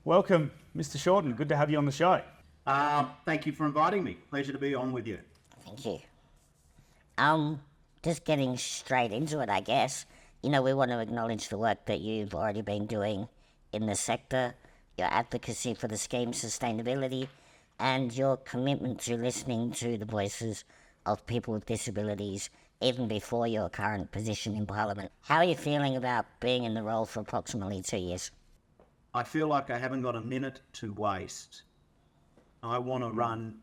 Welcome, Mr. Shorten. Good to have you on the show. Thank you for inviting me. Pleasure to be on with you. Thank you. Just getting straight into it, I guess. We want to acknowledge the work that you've already been doing in the sector, your advocacy for the scheme's sustainability, and your commitment to listening to the voices of people with disabilities even before your current position in Parliament. How are you feeling about being in the role for approximately 2 years? I feel like I haven't got a minute to waste. I want to run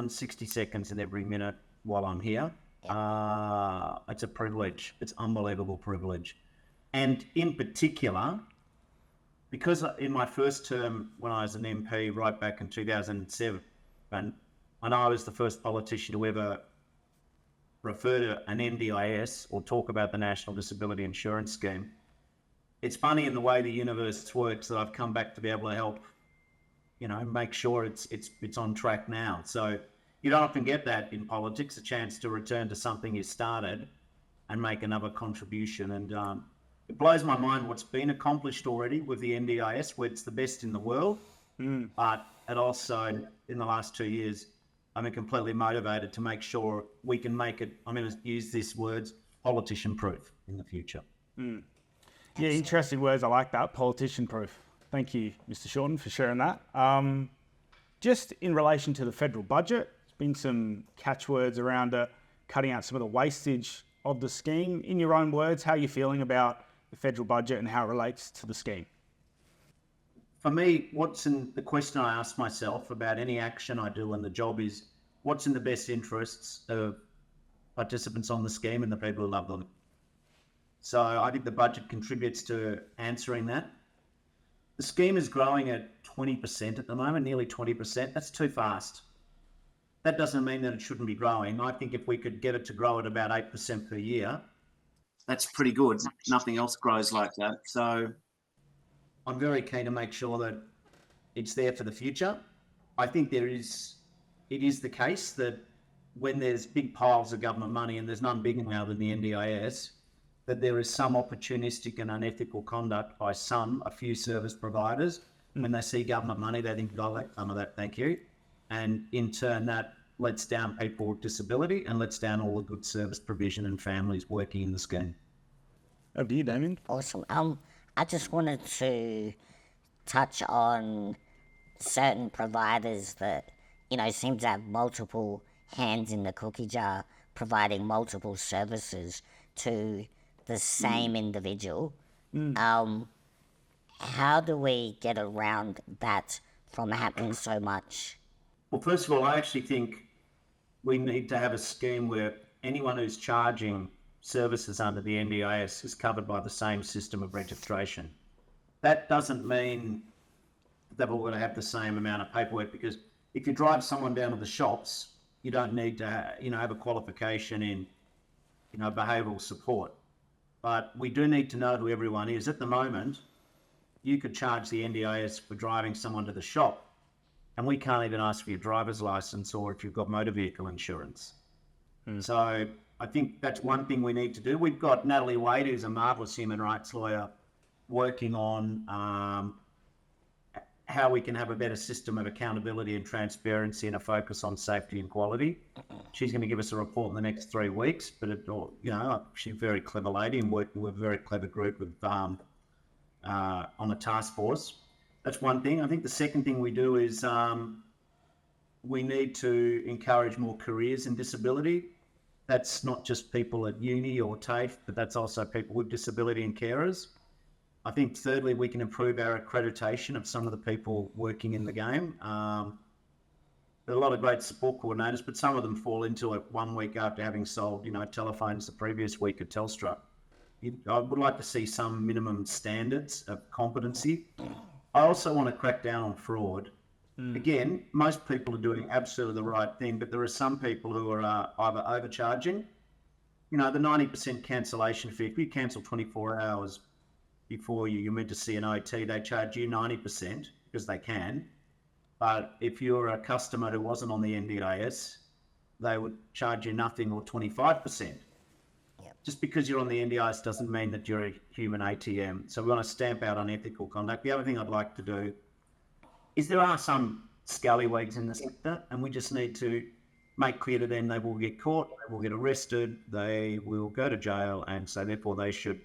60 seconds in every minute while I'm here. It's a privilege. It's unbelievable privilege. And in particular, because in my first term when I was an MP right back in 2007, and I was the first politician to ever refer to an NDIS or talk about the National Disability Insurance Scheme. It's funny in the way the universe works that I've come back to be able to help, make sure it's on track now. So you don't often get that in politics, a chance to return to something you started and make another contribution. And it blows my mind what's been accomplished already with the NDIS, where it's the best in the world. But it also, in the last 2 years, I'm completely motivated to make sure we can make it, I'm going to use these words, politician proof in the future. Yeah, interesting words. I like that, politician proof. Thank you, Mr. Shorten, for sharing that. Just in relation to the federal budget, there's been some catchwords around cutting out some of the wastage of the scheme. In your own words, how are you feeling about the federal budget and how it relates to the scheme? For me, the question I ask myself about any action I do in the job is, what's in the best interests of participants on the scheme and the people who love them? So I think the budget contributes to answering that. The scheme is growing at 20% at the moment, nearly 20%. That's too fast. That doesn't mean that it shouldn't be growing. I think if we could get it to grow at about 8% per year, that's pretty good. Nothing else grows like that. So I'm very keen to make sure that it's there for the future. I think it is the case that when there's big piles of government money, and there's none bigger now than the NDIS, that there is some opportunistic and unethical conduct by a few service providers. When they see government money, they think, "I'll take some of that, thank you." And in turn, that lets down people with disability and lets down all the good service provision and families working in the scheme. Over to you, Damien. Awesome. I just wanted to touch on certain providers that, seem to have multiple hands in the cookie jar, providing multiple services to the same individual. How do we get around that from happening so much? Well, first of all, I actually think we need to have a scheme where anyone who's charging services under the NDIS is covered by the same system of registration. That doesn't mean that we're going to have the same amount of paperwork, because if you drive someone down to the shops, you don't need to have a qualification in behavioural support. But we do need to know who everyone is. At the moment, you could charge the NDIS for driving someone to the shop, and we can't even ask for your driver's license or if you've got motor vehicle insurance. So I think that's one thing we need to do. We've got Natalie Wade, who's a marvellous human rights lawyer, working on how we can have a better system of accountability and transparency and a focus on safety and quality. She's going to give us a report in the next 3 weeks, but she's a very clever lady and working with a very clever group with, on a task force. That's one thing. I think the second thing we do is we need to encourage more careers in disability. That's not just people at uni or TAFE, but that's also people with disability and carers. I think thirdly, we can improve our accreditation of some of the people working in the game. There are a lot of great support coordinators, but some of them fall into it 1 week after having sold, telephones the previous week at Telstra. I would like to see some minimum standards of competency. I also want to crack down on fraud. Again, most people are doing absolutely the right thing, but there are some people who are either overcharging. The 90% cancellation fee, if you cancel 24 hours before you're meant to see an OT, they charge you 90% because they can. But if you're a customer who wasn't on the NDIS, they would charge you nothing or 25%. just because you're on the NDIS doesn't mean that you're a human ATM. So we want to stamp out unethical conduct. The other thing I'd like to do is there are some scallywags in the sector, and we just need to make clear to them they will get caught, they will get arrested, they will go to jail, and so therefore they should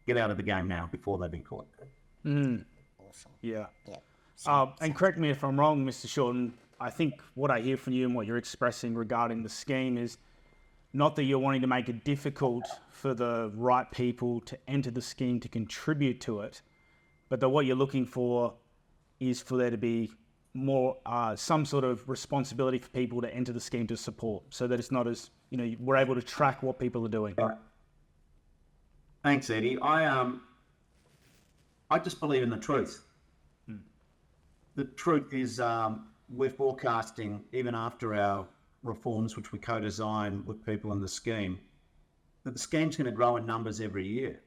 get out of the game now before they've been caught. Awesome. Yeah. Yeah. And correct me if I'm wrong, Mr. Shorten, I think what I hear from you and what you're expressing regarding the scheme is not that you're wanting to make it difficult for the right people to enter the scheme to contribute to it, but that what you're looking for is for there to be more some sort of responsibility for people to enter the scheme to support, so that it's not as, we're able to track what people are doing. Thanks, Eddie. I just believe in the truth. The truth is we're forecasting, even after our reforms, which we co-designed with people in the scheme, that the scheme's going to grow in numbers every year.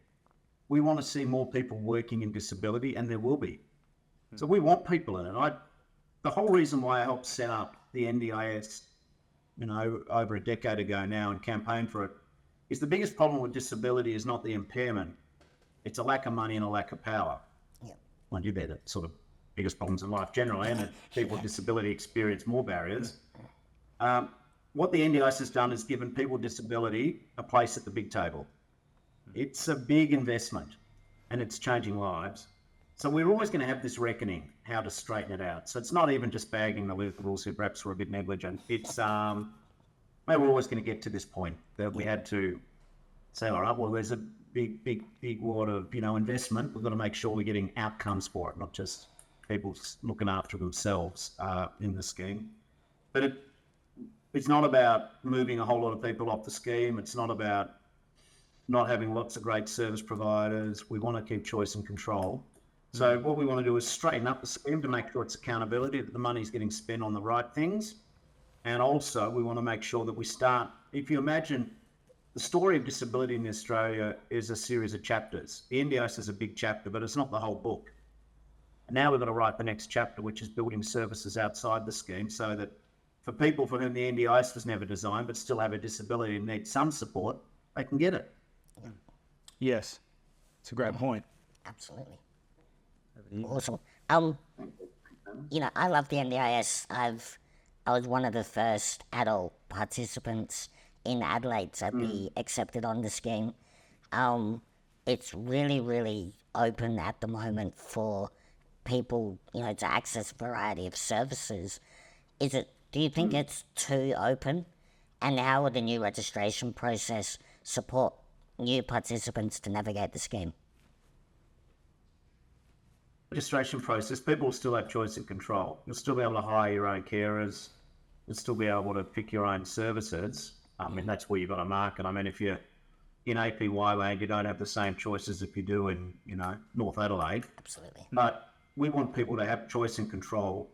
We want to see more people working in disability, and there will be. So we want people in it. The whole reason why I helped set up the NDIS, over a decade ago now and campaigned for it, is the biggest problem with disability is not the impairment. It's a lack of money and a lack of power. Yeah. Well, you bet it's sort of biggest problems in life generally, and that people with disability experience more barriers. What the NDIS has done is given people with disability a place at the big table. It's a big investment, and it's changing lives. So we're always going to have this reckoning, how to straighten it out. So it's not even just bagging the Liberals who perhaps were a bit negligent. It's, we're always going to get to this point that we had to say, all right, well, there's a big wad of, investment. We've got to make sure we're getting outcomes for it, not just people looking after themselves in the scheme. But it's not about moving a whole lot of people off the scheme. It's not about not having lots of great service providers. We want to keep choice and control. So what we want to do is straighten up the scheme to make sure it's accountability, that the money's getting spent on the right things. And also we want to make sure that we start, if you imagine the story of disability in Australia is a series of chapters. The NDIS is a big chapter, but it's not the whole book. And now we've got to write the next chapter, which is building services outside the scheme, so that for people for whom the NDIS was never designed, but still have a disability and need some support, they can get it. Yes, it's a great point. Absolutely. Awesome. I love the NDIS. I was one of the first adult participants in Adelaide to be accepted on the scheme. It's really, really open at the moment for people, to access a variety of services. Do you think it's too open? And how would the new registration process support new participants to navigate the scheme? Registration process, people will still have choice and control. You'll still be able to hire your own carers. You'll still be able to pick your own services. I mean, that's where you've got to market. I mean, if you're in APY land, you don't have the same choices if you do in, North Adelaide. Absolutely. But we want people to have choice and control.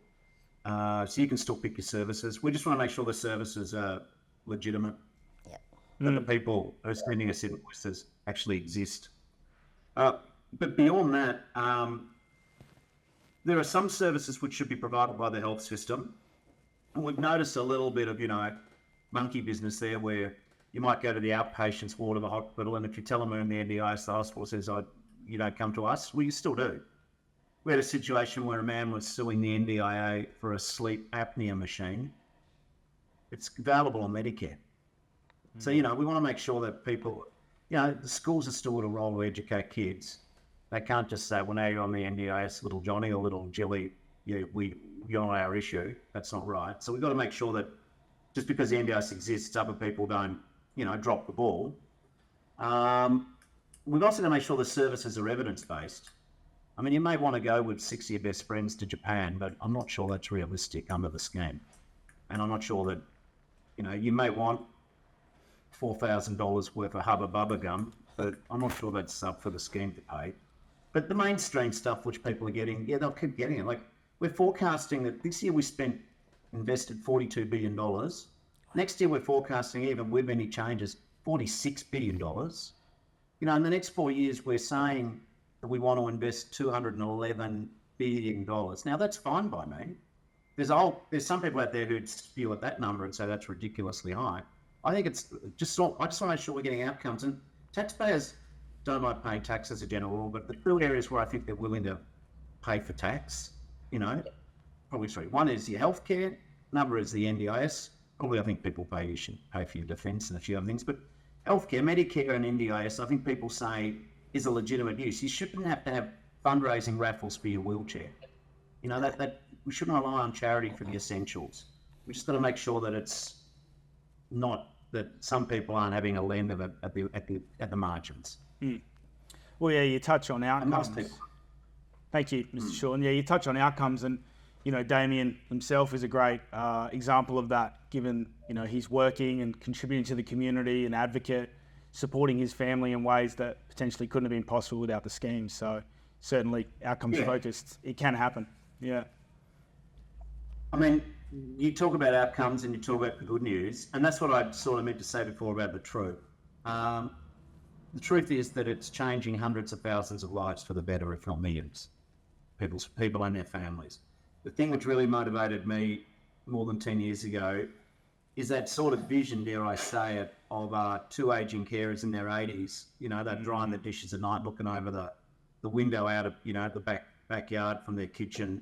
So you can still pick your services. We just want to make sure the services are legitimate. Yep. That the people who are sending us invoices actually exist. But beyond that, there are some services which should be provided by the health system. And we've noticed a little bit of, monkey business there where you might go to the outpatients ward of the hospital, and if you tell them we're in the NDIS, the hospital says, you don't come to us. Well, you still do. We had a situation where a man was suing the NDIA for a sleep apnea machine. It's available on Medicare. So, we want to make sure that people, the schools are still got a role to educate kids. They can't just say, well, now you're on the NDIS, little Johnny or little Jilly, you're on our issue. That's not right. So we've got to make sure that just because the NDIS exists, other people don't, drop the ball. We've also got to make sure the services are evidence-based. I mean, you may want to go with 6 of your best friends to Japan, but I'm not sure that's realistic under the scheme. And I'm not sure that, you may want $4,000 worth of Hubba Bubba gum, but I'm not sure that's up for the scheme to pay. But the mainstream stuff which people are getting, they'll keep getting it. Like, we're forecasting that this year we invested $42 billion. Next year we're forecasting, even with any changes, $46 billion. In the next 4 years we're saying that we want to invest $211 billion. Now that's fine by me. There's some people out there who'd spew at that number and say that's ridiculously high. I think it's I just want to make sure we're getting outcomes. And taxpayers don't like paying tax as a general rule, but the two areas where I think they're willing to pay for tax, probably three. One is your healthcare, another is the NDIS. Probably I think people you should pay for your defence and a few other things, but healthcare, Medicare and NDIS, I think people say is a legitimate use. You shouldn't have to have fundraising raffles for your wheelchair. That we shouldn't rely on charity for the essentials. We just got to make sure that it's not that some people aren't having a lend of it at the margins. Well, yeah, you touch on And most outcomes. people, Thank you, Mr. Shorten. Yeah, you touch on outcomes, and Damien himself is a great example of that. Given he's working and contributing to the community, an advocate, supporting his family in ways that potentially couldn't have been possible without the scheme. So certainly, outcomes focused, it can happen. Yeah. I mean, you talk about outcomes and you talk about the good news, and that's what I sort of meant to say before about the truth. The truth is that it's changing hundreds of thousands of lives for the better, if not millions. People and their families. The thing which really motivated me more than 10 years ago is that sort of vision, dare I say it, of two aging carers in their 80s. They're drying the dishes at night, looking over the window out of, the backyard from their kitchen,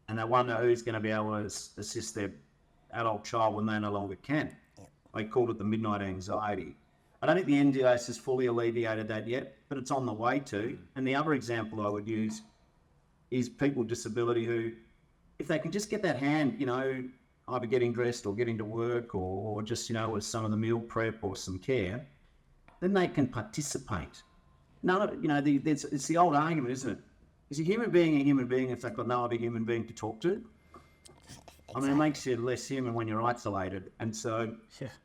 and they wonder who's going to be able to assist their adult child when they no longer can. I called it the midnight anxiety. I don't think the NDIS has fully alleviated that yet, but it's on the way to. And the other example I would use is people with disability who, if they can just get that hand, either getting dressed or getting to work or just, with some of the meal prep or some care, then they can participate. It's the old argument, isn't it? Is a human being if they've got no other human being to talk to? I mean, it makes you less human when you're isolated. And so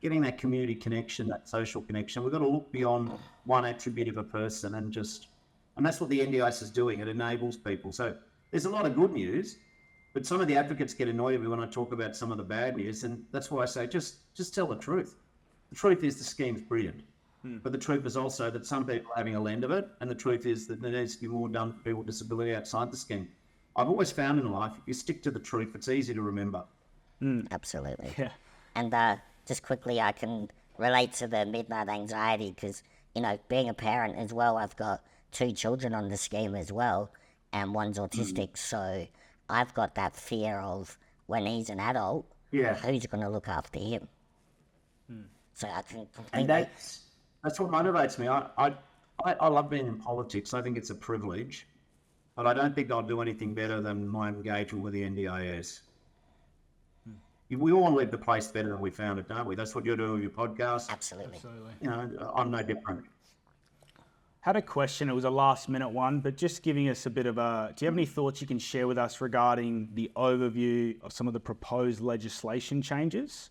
getting that community connection, that social connection, we've got to look beyond one attribute of a person and that's what the NDIS is doing. It enables people. So there's a lot of good news, but some of the advocates get annoyed at me when I talk about some of the bad news. And that's why I say, just tell the truth. The truth is the scheme's brilliant. But the truth is also that some people are having a lend of it. And the truth is that there needs to be more done for people with disability outside the scheme. I've always found in life, if you stick to the truth, it's easy to remember. Absolutely. Yeah. And just quickly, I can relate to the midnight anxiety because, being a parent as well, I've got 2 children on the scheme as well, and one's autistic. So I've got that fear of when he's an adult, who's going to look after him? So I can completely... And that's what motivates me. I love being in politics. I think it's a privilege. But I don't think I'll do anything better than my engagement with the NDIS. We all want to leave the place better than we found it, don't we? That's what you're doing with your podcast. Absolutely. I'm no different. Had a question, it was a last minute one, but just giving us a bit of do you have any thoughts you can share with us regarding the overview of some of the proposed legislation changes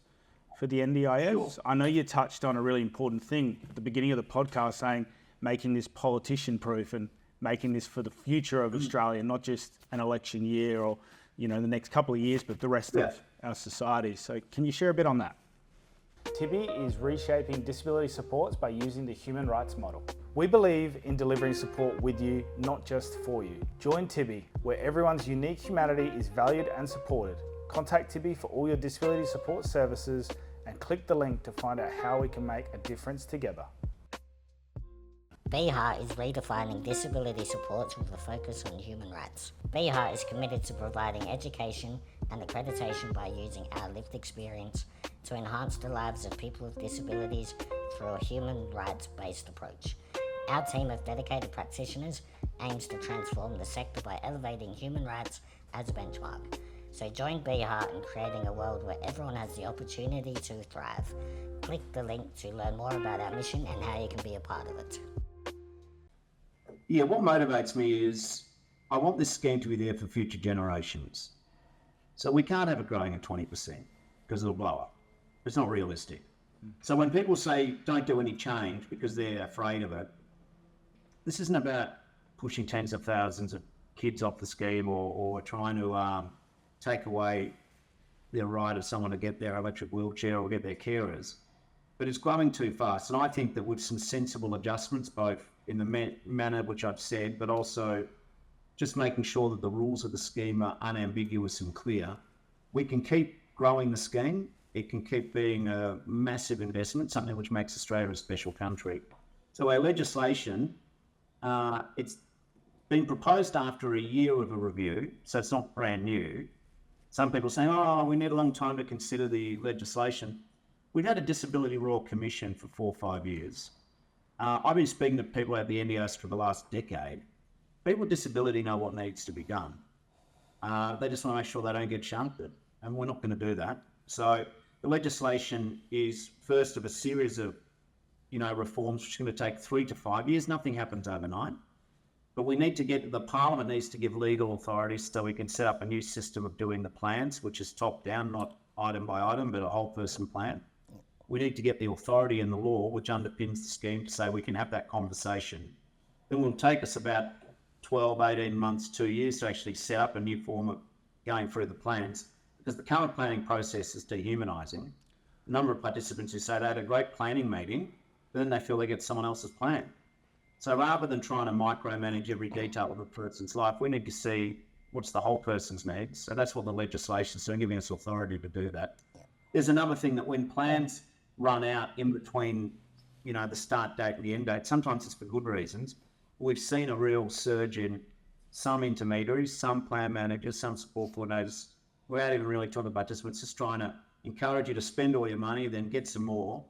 for the NDIS? Sure. I know you touched on a really important thing at the beginning of the podcast, saying making this politician proof and making this for the future of Australia, not just an election year or, the next couple of years, but the rest of our society. So can you share a bit on that? Tibby is reshaping disability supports by using the human rights model. We believe in delivering support with you, not just for you. Join Tibby, where everyone's unique humanity is valued and supported. Contact Tibby for all your disability support services and click the link to find out how we can make a difference together. BHA is redefining disability supports with a focus on human rights. BHA is committed to providing education and accreditation by using our lived experience to enhance the lives of people with disabilities through a human rights-based approach. Our team of dedicated practitioners aims to transform the sector by elevating human rights as a benchmark. So join BHA in creating a world where everyone has the opportunity to thrive. Click the link to learn more about our mission and how you can be a part of it. Yeah, what motivates me is I want this scheme to be there for future generations. So we can't have it growing at 20% because it'll blow up. It's not realistic. So when people say don't do any change because they're afraid of it, this isn't about pushing tens of thousands of kids off the scheme or trying to take away the right of someone to get their electric wheelchair or get their carers. But it's growing too fast. And I think that with some sensible adjustments, both in the manner which I've said, but also just making sure that the rules of the scheme are unambiguous and clear, we can keep growing the scheme. It can keep being a massive investment, something which makes Australia a special country. So our legislation, it's been proposed after a year of a review, so it's not brand new. Some people say, oh, we need a long time to consider the legislation. We've had a Disability Royal Commission for 4 or 5 years. I've been speaking to people at the NDIS for the last decade. People with disability know what needs to be done. They just want to make sure they don't get shunted, and we're not going to do that. So the legislation is first of a series of, reforms which are going to take 3 to 5 years. Nothing happens overnight. But we need to the Parliament needs to give legal authority so we can set up a new system of doing the plans, which is top down, not item by item, but a whole person plan. We need to get the authority in the law, which underpins the scheme, to say we can have that conversation. Then it will take us about 12, 18 months, 2 years to actually set up a new form of going through the plans, because the current planning process is dehumanising. A number of participants who say they had a great planning meeting, but then they feel they get someone else's plan. So rather than trying to micromanage every detail of a person's life, we need to see what's the whole person's needs. So that's what the legislation is doing, giving us authority to do that. There's another thing that when plans run out in between, the start date and the end date, sometimes it's for good reasons. We've seen a real surge in some intermediaries, some plan managers, some support coordinators, without even really talking about participants, just trying to encourage you to spend all your money, then get some more.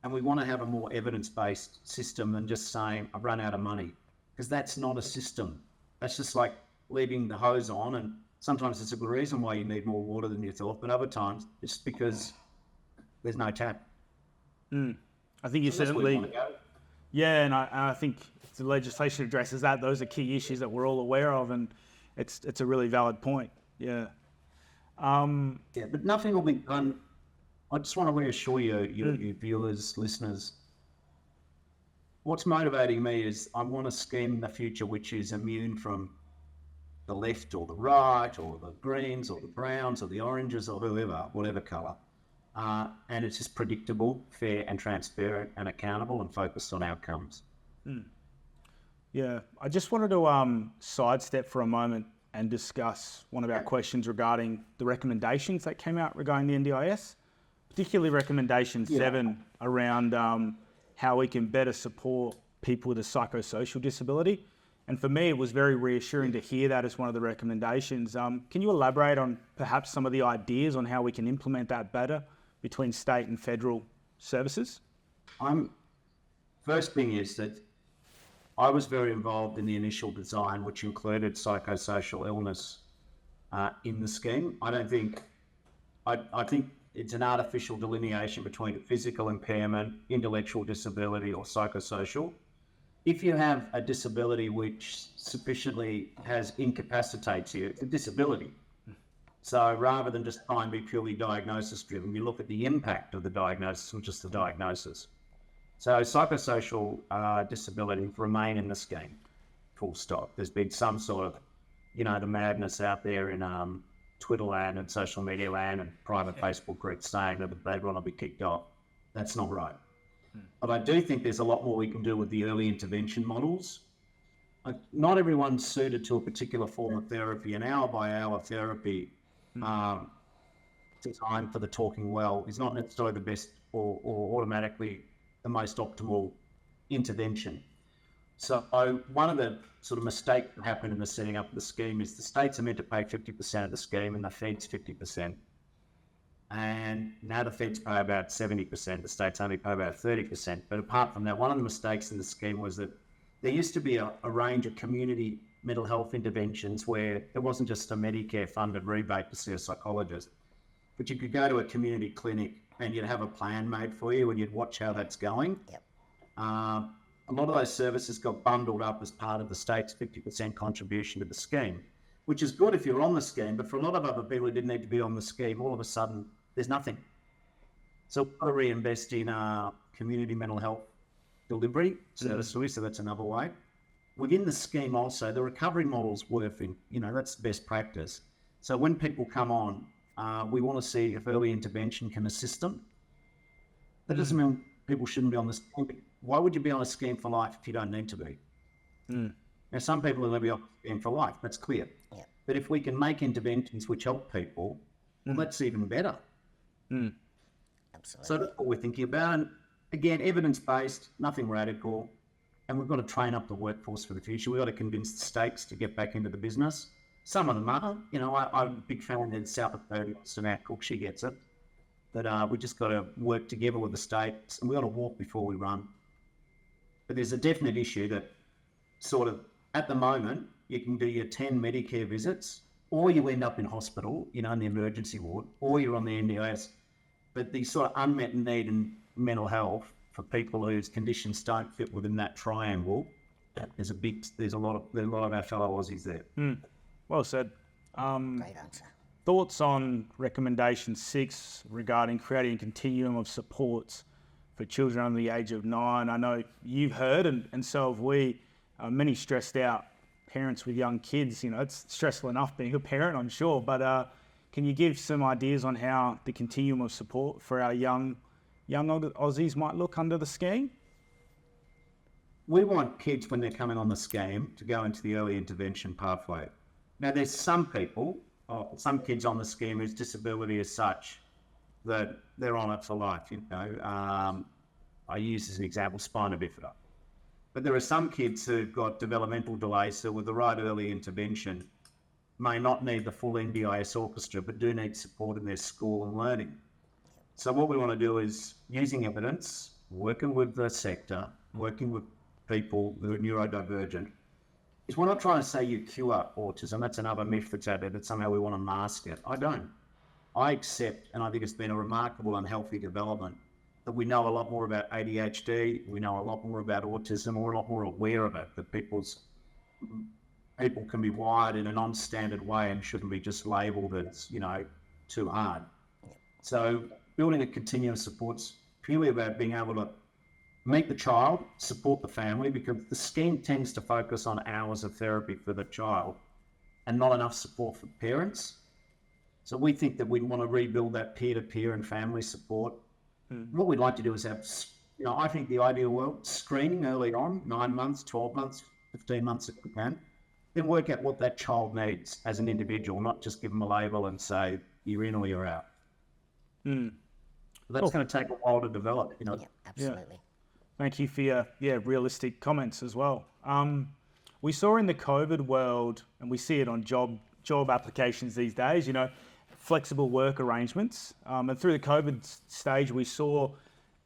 And we want to have a more evidence-based system than just saying, I've run out of money, because that's not a system. That's just like leaving the hose on, and sometimes it's a good reason why you need more water than you thought, but other times it's because there's no tap. I think you certainly, yeah, and I think if the legislation addresses that, those are key issues that we're all aware of, and it's a really valid point. Yeah. Yeah, but nothing will be done. I just want to reassure you viewers, listeners, what's motivating me is I want a scheme in the future which is immune from the left or the right or the greens or the browns or the oranges or whoever, whatever colour. And it's just predictable, fair and transparent and accountable and focused on outcomes. Yeah, I just wanted to sidestep for a moment and discuss one of our questions regarding the recommendations that came out regarding the NDIS, particularly recommendation 7 around how we can better support people with a psychosocial disability. And for me, it was very reassuring to hear that as one of the recommendations. Can you elaborate on perhaps some of the ideas on how we can implement that better between state and federal services? First thing is that I was very involved in the initial design, which included psychosocial illness in the scheme. I think it's an artificial delineation between physical impairment, intellectual disability, or psychosocial. If you have a disability which sufficiently incapacitates you, it's a disability. So rather than just try and be purely diagnosis driven, you look at the impact of the diagnosis, not just the diagnosis. So psychosocial disability remain in the scheme, full stop. There's been some sort of, the madness out there in Twitter land and social media land and private Facebook groups saying that they'd want to be kicked off. That's not right. But I do think there's a lot more we can do with the early intervention models. Not everyone's suited to a particular form of therapy, and hour-by-hour therapy designed for the talking well is not necessarily the best or automatically the most optimal intervention. So one of the sort of mistakes that happened in the setting up of the scheme is the states are meant to pay 50% of the scheme and the feds 50%. And now the feds pay about 70%, the states only pay about 30%. But apart from that, one of the mistakes in the scheme was that there used to be a range of community mental health interventions where it wasn't just a Medicare funded rebate to see a psychologist, but you could go to a community clinic and you'd have a plan made for you and you'd watch how that's going. Yep. A lot of those services got bundled up as part of the state's 50% contribution to the scheme, which is good if you're on the scheme, but for a lot of other people who didn't need to be on the scheme, all of a sudden there's nothing. So we've got to reinvest in community mental health delivery services, so that's another way. Within the scheme also, the recovery models work in, that's the best practice. So when people come on, we want to see if early intervention can assist them. That doesn't mean people shouldn't be on the scheme. Why would you be on a scheme for life if you don't need to be? Now, some people are going to be on a scheme for life, that's clear. Yeah. But if we can make interventions which help people, well, that's even better. Absolutely. So that's what we're thinking about. And again, evidence-based, nothing radical. and we've got to train up the workforce for the future. We've got to convince the states to get back into the business. Some of them are. I'm a big fan in South Australia, and our cook, she gets it. But we just got to work together with the states, and we've got to walk before we run. But there's a definite issue that sort of, at the moment, you can do your 10 Medicare visits, or you end up in hospital, in the emergency ward, or you're on the NDIS. But the sort of unmet need in mental health for people whose conditions don't fit within that triangle, there's a lot of our fellow Aussies there. Well said. Great answer. Thoughts on recommendation 6 regarding creating a continuum of supports for children under the age of 9? I know you've heard, and so have we, many stressed out parents with young kids. It's stressful enough being a parent, I'm sure, but can you give some ideas on how the continuum of support for our young Aussies might look under the scheme? We want kids, when they're coming on the scheme, to go into the early intervention pathway. Now, there's some kids on the scheme whose disability is such that they're on it for life. I use as an example spina bifida. But there are some kids who've got developmental delays, so with the right early intervention, may not need the full NDIS orchestra, but do need support in their school and learning. So what we want to do is, using evidence, working with the sector, working with people who are neurodivergent, is we're not trying to say you cure autism. That's another myth that's out there, that somehow we want to mask it. I don't. I accept, and I think it's been a remarkable and healthy development, that we know a lot more about ADHD, we know a lot more about autism, we're a lot more aware of it, that people can be wired in a non-standard way and shouldn't be just labelled as, too hard. So building a continuum of support's purely about being able to meet the child, support the family, because the scheme tends to focus on hours of therapy for the child and not enough support for parents. So we think that we want to rebuild that peer-to-peer and family support. What we'd like to do is have, I think the ideal world, screening early on, 9 months, 12 months, 15 months if we can, then work out what that child needs as an individual, not just give them a label and say, you're in or you're out. That's going to take a while to develop. Yeah, absolutely. Yeah. Thank you for your realistic comments as well. We saw in the COVID world, and we see it on job applications these days, flexible work arrangements. And through the COVID stage, we saw,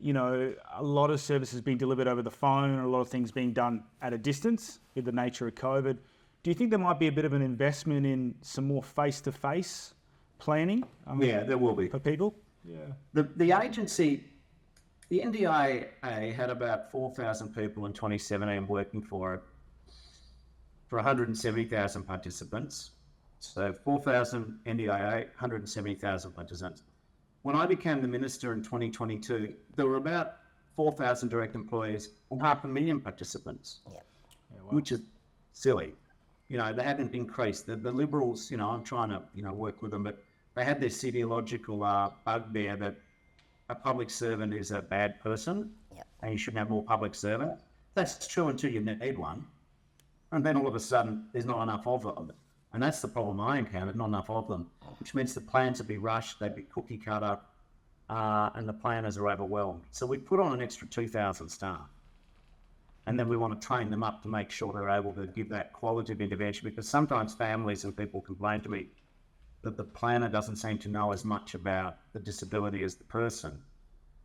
a lot of services being delivered over the phone and a lot of things being done at a distance with the nature of COVID. Do you think there might be a bit of an investment in some more face-to-face planning? Yeah, there will be. For people? Yeah. The agency, the NDIA had about 4,000 people in 2017 working for it, for 170,000 participants. So 4,000 NDIA, 170,000 participants. When I became the minister in 2022, there were about 4,000 direct employees and 500,000 participants, which is silly. They hadn't increased. The Liberals, I'm trying to, work with them, but they had this ideological bugbear that a public servant is a bad person and you shouldn't have more public servants. That's true until you need one. And then all of a sudden, there's not enough of them. And that's the problem I encountered, not enough of them, which means the plans would be rushed, they'd be cookie cutter, and the planners are overwhelmed. So we put on an extra 2,000 staff. And then we want to train them up to make sure they're able to give that quality of intervention, because sometimes families and people complain to me that the planner doesn't seem to know as much about the disability as the person.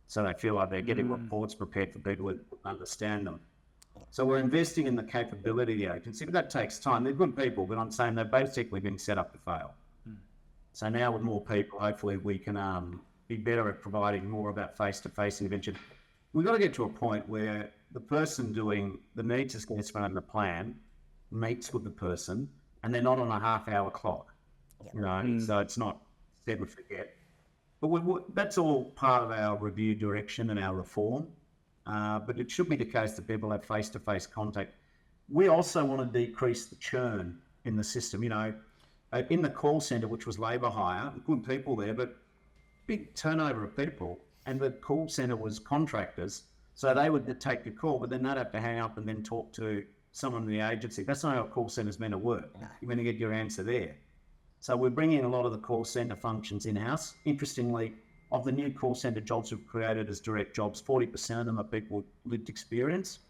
So they feel like they're getting reports prepared for people who understand them. So we're investing in the capability of the agency, but that takes time. They're good people, but I'm saying they've basically been set up to fail. So now with more people, hopefully we can be better at providing more of that face-to-face intervention. We've got to get to a point where the person doing the needs assessment and the plan meets with the person, and they're not on a half-hour clock. So it's not set and forget. But that's all part of our review direction and our reform. But it should be the case that people have face-to-face contact. We also want to decrease the churn in the system. In the call centre, which was labour hire, good people there, but big turnover of people. And the call centre was contractors, so they would take the call, but then they'd have to hang up and then talk to someone in the agency. That's not how a call centre's meant to work. You're going to get your answer there. So we're bringing a lot of the call centre functions in-house. Interestingly, of the new call centre jobs we've created as direct jobs, 40% of them are people with lived experience.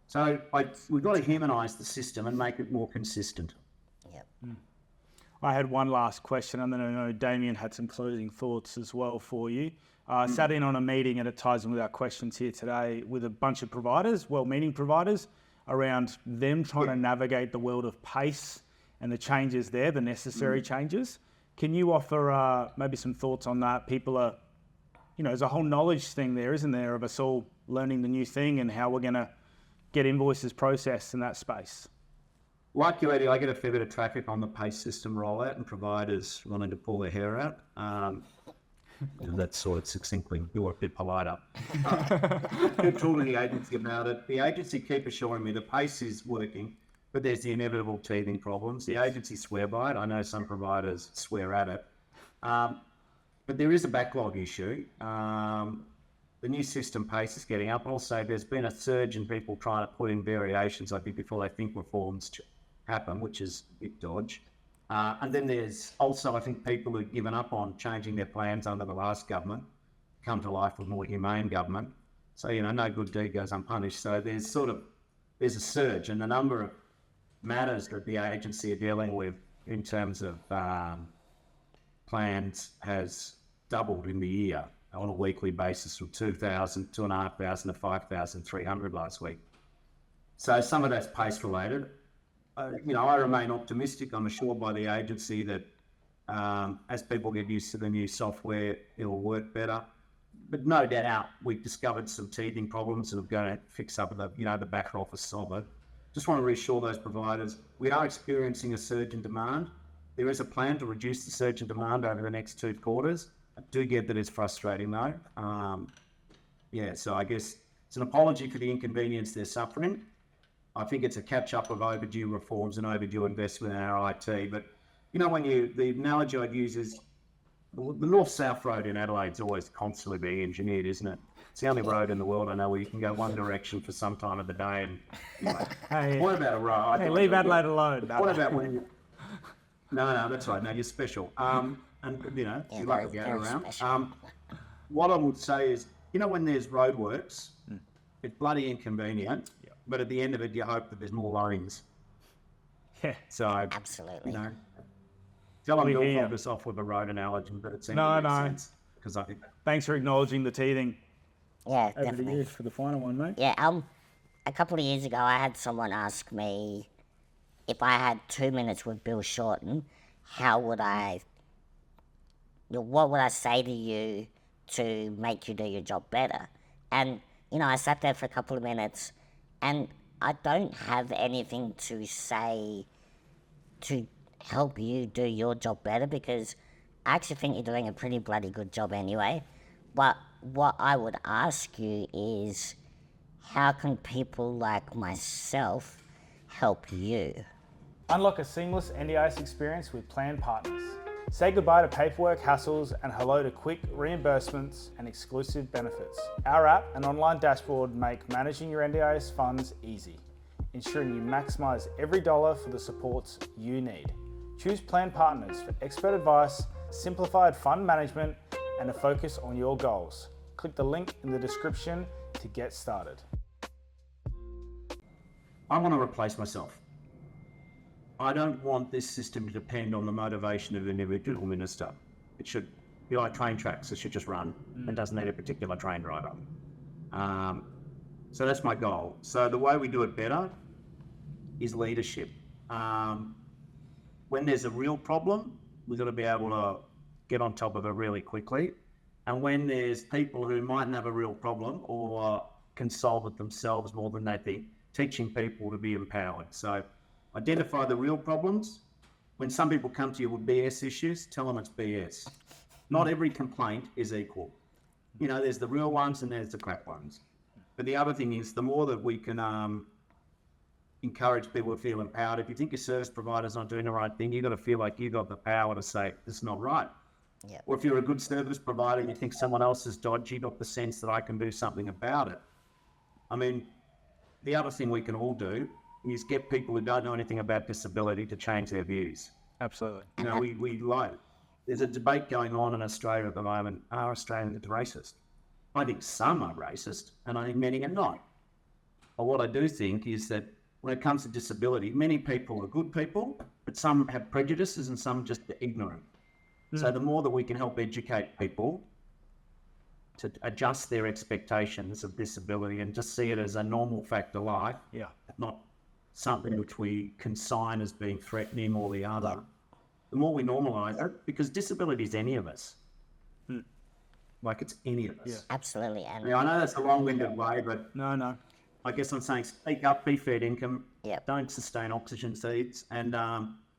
So we've got to humanise the system and make it more consistent. Yep. I had one last question, and then I know Damien had some closing thoughts as well for you. Sat in on a meeting, and it ties in with our questions here today, with a bunch of providers, well-meaning providers, around them trying to navigate the world of PACE and the changes there, the necessary changes. Can you offer maybe some thoughts on that? People are, there's a whole knowledge thing there, isn't there, of us all learning the new thing and how we're going to get invoices processed in that space. Like you, Eddie, I get a fair bit of traffic on the PACE system rollout and providers wanting to pull their hair out. That's sort of succinctly, you're a bit politer. Keep talking to the agency about it. The agency keep assuring me the PACE is working, but there's the inevitable teething problems. The agency swear by it. I know some providers swear at it. But there is a backlog issue. The new system PACE is getting up. Also, there's been a surge in people trying to put in variations, I think, before they think reforms happen, which is a bit dodge. And then there's also, I think, people who've given up on changing their plans under the last government, come to life with more humane government. So, no good deed goes unpunished. So there's a surge, and the number of matters that the agency are dealing with in terms of plans has doubled in the year on a weekly basis, from 2,000, 2,500 to 5,300 last week. So some of that's PACE related. I remain optimistic. I'm assured by the agency that as people get used to the new software, it'll work better. But no doubt, we've discovered some teething problems and we're going to fix up the back office of it. Just want to reassure those providers, we are experiencing a surge in demand. There is a plan to reduce the surge in demand over the next 2 quarters. I do get that it's frustrating though. So I guess it's an apology for the inconvenience they're suffering. I think it's a catch-up of overdue reforms and overdue investment in our IT. But, the analogy I'd use is the north-south road in Adelaide's always constantly being engineered, isn't it? It's the only road in the world I know where you can go one direction for some time of the day. And Hey, what about a road? hey, leave Adelaide alone. What about when you... No, that's right. No, you're special. You like to get around. What I would say is, when there's roadworks, it's bloody inconvenient. But at the end of it, you hope that there's more lanes. Yeah. So absolutely. Tell them to focus off with a road analogy, but it seems to make sense. Because I think. Thanks for acknowledging the teething. Yeah, over definitely. the years for the final one, mate. Yeah, a couple of years ago, I had someone ask me if I had 2 minutes with Bill Shorten, what would I say to you to make you do your job better? And I sat there for a couple of minutes. And I don't have anything to say to help you do your job better, because I actually think you're doing a pretty bloody good job anyway. But what I would ask you is, how can people like myself help you? Unlock a seamless NDIS experience with Plan Partners. Say goodbye to paperwork hassles and hello to quick reimbursements and exclusive benefits. Our app and online dashboard make managing your NDIS funds easy, ensuring you maximise every dollar for the supports you need. Choose Plan Partners for expert advice, simplified fund management, and a focus on your goals. Click the link in the description to get started. I want to replace myself. I don't want this system to depend on the motivation of an individual minister. It should be like train tracks. It should just run. It doesn't need a particular train driver. So that's my goal. So the way we do it better is leadership. When there's a real problem, we've got to be able to get on top of it really quickly. And when there's people who mightn't have a real problem or can solve it themselves more than they think, teaching people to be empowered. So identify the real problems. When some people come to you with BS issues, tell them it's BS. Not every complaint is equal. There's the real ones and there's the crap ones. But the other thing is, the more that we can encourage people to feel empowered, if you think your service provider's not doing the right thing, you've got to feel like you've got the power to say, this is not right. Yep. Or if you're a good service provider and you think someone else is dodgy, you've got the sense that I can do something about it. I mean, the other thing we can all do is get people who don't know anything about disability to change their views. Absolutely. We like, there's a debate going on in Australia at the moment. Are Australians racist? I think some are racist, and I think many are not. But what I do think is that when it comes to disability, many people are good people, but some have prejudices and some just are ignorant. So the more that we can help educate people to adjust their expectations of disability and just see it as a normal fact of life, Yeah. not something which we consign as being threatening or the other, the more we normalise it, because disability is any of us. Like it's any of us. Yeah. Absolutely. And I know that's a long-winded way, but No. I guess I'm saying speak up, be fair income, Yep. don't sustain oxygen seats, and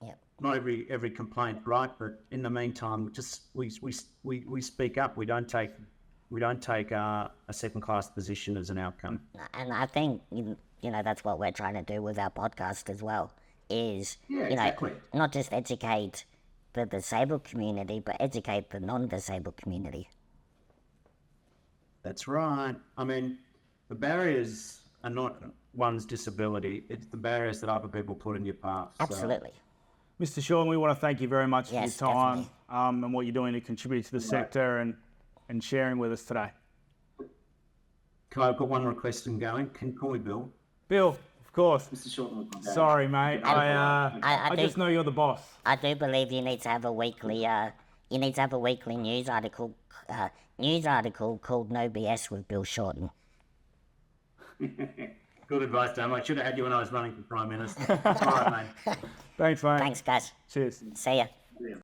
Yep. not every complaint right, but in the meantime, just we speak up. We don't take a second-class position as an outcome. And I think, you know, that's what we're trying to do with our podcast as well, is, Yeah, you exactly. know, not just educate the disabled community, but educate the non-disabled community. That's right. I mean, the barriers are not one's disability; it's the barriers that other people put in your path. So, Absolutely. Mr. Shorten, we want to thank you very much Yes, for your time definitely. and what you're doing to contribute to the sector and sharing with us today. I've got one request in going. Can you call me Bill? Bill, of course. Mr. Shorten. Sorry, mate. I do- just know you're the boss. I do believe you need to have a weekly, news article called No BS with Bill Shorten. Good advice, Damo. I should have had you when I was running for Prime Minister. All right, mate. Thanks, mate. Thanks, guys. Cheers. See ya. Yeah.